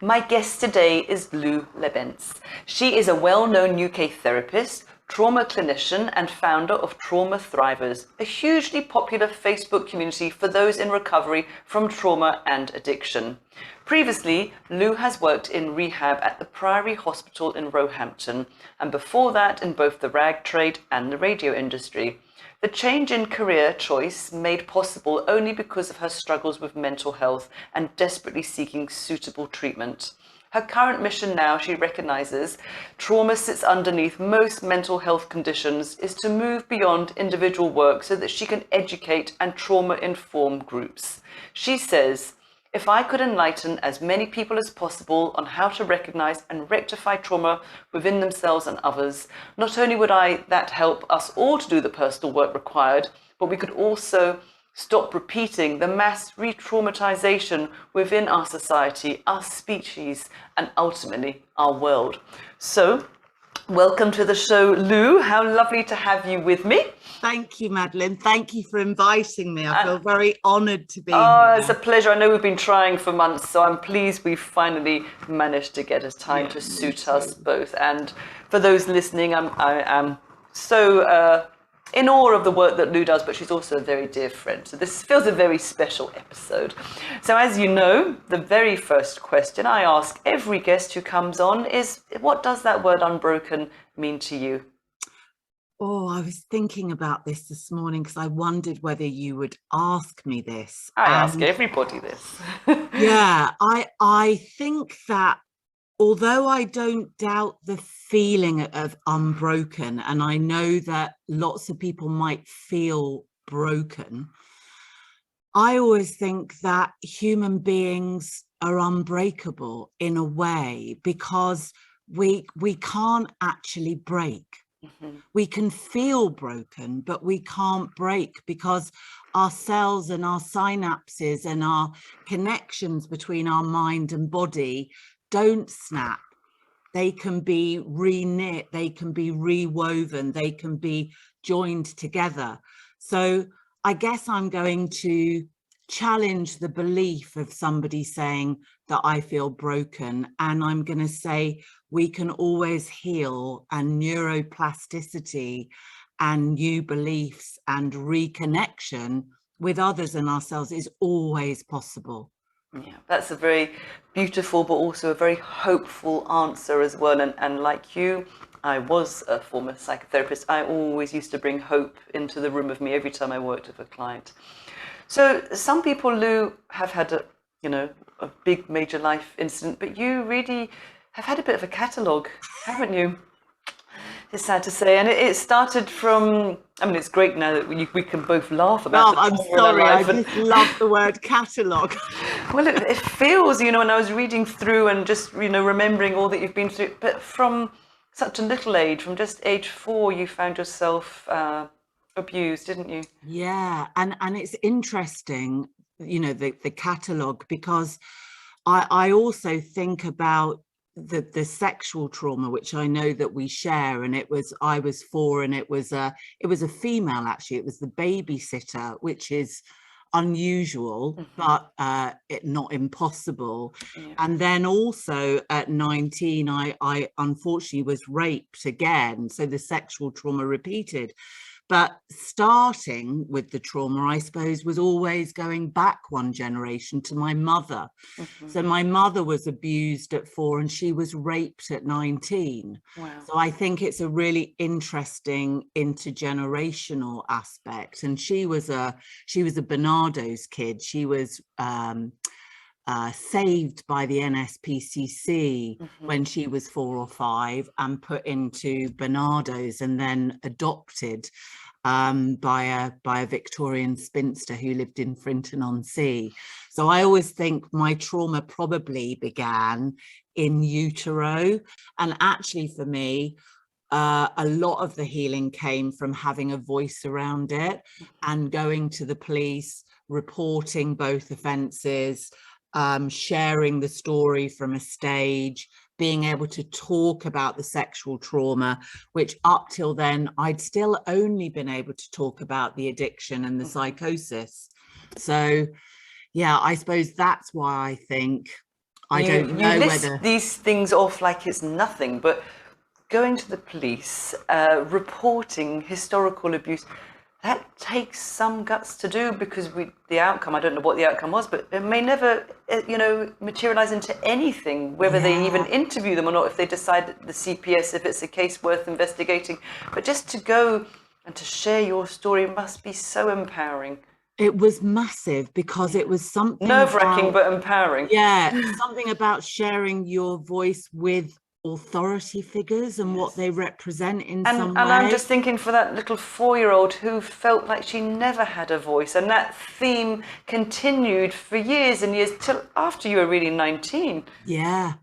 My guest today is Lebentz. She is a well-known UK therapist, trauma clinician and founder of Trauma Thrivers, a hugely popular Facebook community for those in recovery from trauma and addiction. Previously, Lou has worked in rehab at the Priory Hospital in Roehampton, and before that in both the rag trade and the radio industry. The change in career choice made possible only because of her struggles with mental health and desperately seeking suitable treatment. Her current mission now, she recognises, trauma sits underneath most mental health conditions, is to move beyond individual work so that she can educate and trauma-inform groups. She says, "If I could enlighten as many people as possible on how to recognise and rectify trauma within themselves and others, not only would that help us all to do the personal work required, but we could also stop repeating the mass re-traumatisation within our society, our species, and ultimately our world." So, welcome to the show, Lou. How lovely to have you with me. Thank you, Madeleine. Thank you for inviting me. I feel very honoured to be here. Oh, it's a pleasure. I know we've been trying for months, so I'm pleased we've finally managed to get a time to suit us both. And for those listening, I am so in awe of the work that Lou does, but she's also a very dear friend. So this feels a very special episode. So as you know, the very first question I ask every guest who comes on is, what does that word unbroken mean to you? Oh, I was thinking about this morning because I wondered whether you would ask me this. I ask everybody this. Yeah, I think that although I don't doubt the feeling of unbroken, and I know that lots of people might feel broken, I always think that human beings are unbreakable in a way because we can't actually break. We can feel broken, but we can't break because our cells and our synapses and our connections between our mind and body don't snap. They can be re-knit, they can be rewoven, they can be joined together. So I guess I'm going to challenge the belief of somebody saying that I feel broken, and I'm going to say we can always heal, and neuroplasticity and new beliefs and reconnection with others and ourselves is always possible. Yeah, that's a very beautiful but also a very hopeful answer as well. And like you, I was a former psychotherapist. I always used to bring hope into the room with me every time I worked with a client. So some people, Lou, have had a big major life incident, but you really have had a bit of a catalogue, haven't you? It's sad to say, and it started from, I mean, it's great now that we can both laugh about I'm sorry, I just love the word catalogue. Well, it feels, when I was reading through and just, remembering all that you've been through, but from such a little age, from just age 4, you found yourself abused, didn't you? Yeah, and it's interesting, the catalogue, because I also think about the sexual trauma, which I know that we share, and I was 4, and it was a female, actually. It was the babysitter, which is unusual, but not impossible. Yeah. And then also at 19, I unfortunately was raped again, so the sexual trauma repeated. But starting with the trauma, I suppose, was always going back one generation to my mother. So my mother was abused at 4 and she was raped at 19. Wow. So I think it's a really interesting intergenerational aspect. And she was a Barnardo's kid. She was saved by the NSPCC when she was 4 or 5 and put into Barnardo's, and then adopted by a Victorian spinster who lived in Frinton-on-Sea. So I always think my trauma probably began in utero, and actually for me, a lot of the healing came from having a voice around it and going to the police, reporting both offences, sharing the story from a stage, being able to talk about the sexual trauma, which up till then I'd still only been able to talk about the addiction and the psychosis. So yeah, I suppose that's why I think I don't You know list whether, these things off like it's nothing, but going to the police, reporting historical abuse, that takes some guts to do, because the outcome, I don't know what the outcome was, but it may never, materialize into anything, whether they even interview them or not, if they decide that the CPS, if it's a case worth investigating. But just to go and to share your story must be so empowering. it was massive, because it was something Nerve-wracking, about, but empowering. something about sharing your voice with authority figures and what they represent in some way. And I'm just thinking, for that little 4-year-old who felt like she never had a voice, and that theme continued for years and years till after you were really 19. Yeah,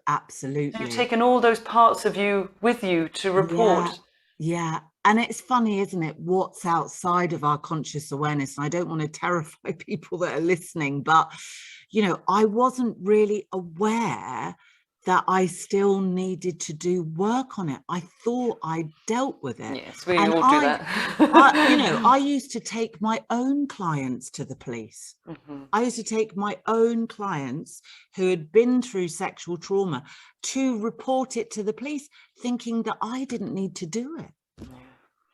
absolutely. You've taken all those parts of you with you to report. Yeah. And it's funny, isn't it, what's outside of our conscious awareness? And I don't want to terrify people that are listening, but, I wasn't really aware that I still needed to do work on it. I thought I dealt with it. Yes, we And all do that. I used to take my own clients to the police. I used to take my own clients who had been through sexual trauma to report it to the police, thinking that I didn't need to do it.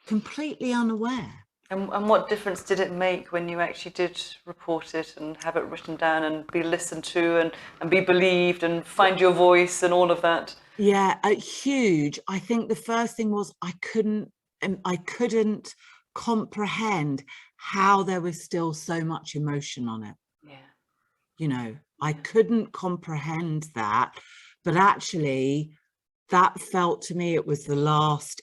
Completely unaware. And what difference did it make when you actually did report it and have it written down and be listened to and be believed and find your voice and all of that? Yeah, huge. I think the first thing was I couldn't comprehend how there was still so much emotion on it. Yeah. I couldn't comprehend that, but actually that felt to me it was the last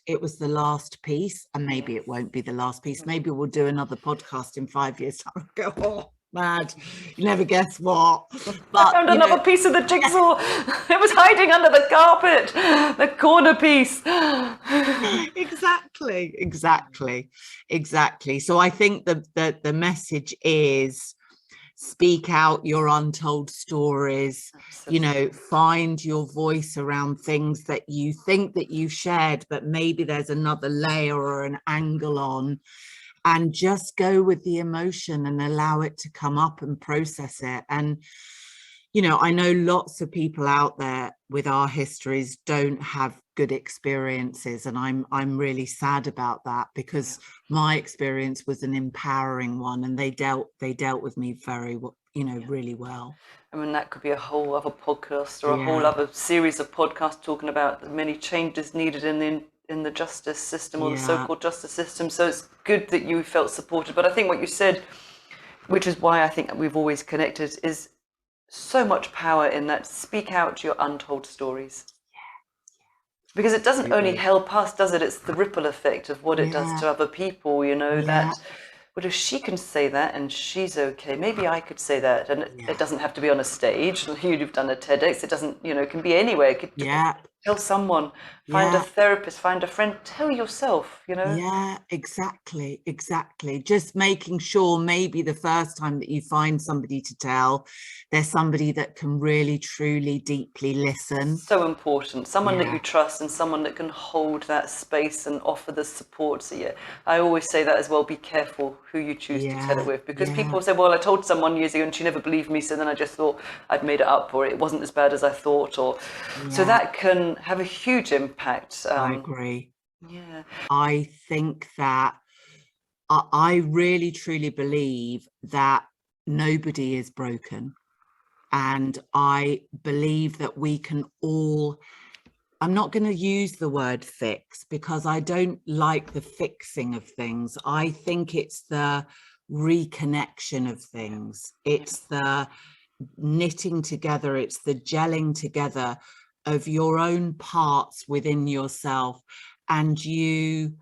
piece, and maybe it won't be the last piece. Maybe we'll do another podcast in 5 years time and go, oh, mad, you never guess what. But I found another piece of the jigsaw. It was hiding under the carpet, the corner piece. Exactly. So I think the message is, speak out your untold stories. Absolutely. Find your voice around things that you think that you've shared, but maybe there's another layer or an angle on, and just go with the emotion and allow it to come up and process it. And I know lots of people out there with our histories don't have good experiences, and I'm really sad about that, because my experience was an empowering one, and they dealt with me very really well. I mean, that could be a whole other podcast or a whole other series of podcasts talking about the many changes needed in the justice system, or the so-called justice system. So it's good that you felt supported. But I think what you said, which is why I think we've always connected, is so much power in that. Speak out your untold stories. Because it doesn't only help us, does it? It's the ripple effect of what it does to other people, that, well, if she can say that and she's okay, maybe I could say that. And it doesn't have to be on a stage. You've done a TEDx. It doesn't, it can be anywhere. It could, tell someone, find a therapist, find a friend, tell yourself, Yeah, exactly. Just making sure maybe the first time that you find somebody to tell, there's somebody that can really, truly, deeply listen. So important. Someone that you trust, and someone that can hold that space and offer the support. So I always say that as well. Be careful who you choose to tell it with, because people say, well, I told someone years ago and she never believed me, so then I just thought I'd made it up, or it wasn't as bad as I thought, or so that can have a huge impact. I agree. I think that I really truly believe that nobody is broken, and I believe that we can all, I'm not going to use the word fix, because I don't like the fixing of things. I think it's the reconnection of things. It's the knitting together, it's the gelling together of your own parts within yourself, and you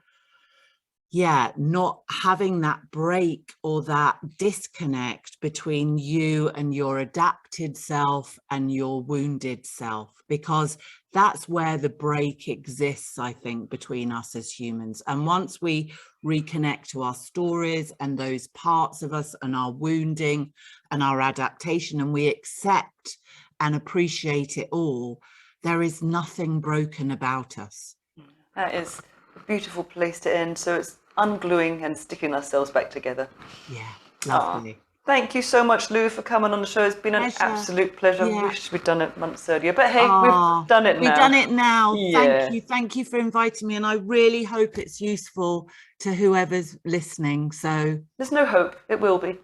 not having that break or that disconnect between you and your adapted self and your wounded self, because that's where the break exists, I think, between us as humans. And once we reconnect to our stories and those parts of us and our wounding and our adaptation, and we accept and appreciate it all, there is nothing broken about us. That is a beautiful place to end. So it's ungluing and sticking ourselves back together. Yeah, lovely. Thank you so much, Lou, for coming on the show. It's been an Pleasure. absolute pleasure. Yeah. Wish we'd done it months earlier, but hey, Oh, we've done it now. we've done it now. Yeah. Thank you for inviting me, and I really hope it's useful to whoever's listening. So There's no hope. It will be.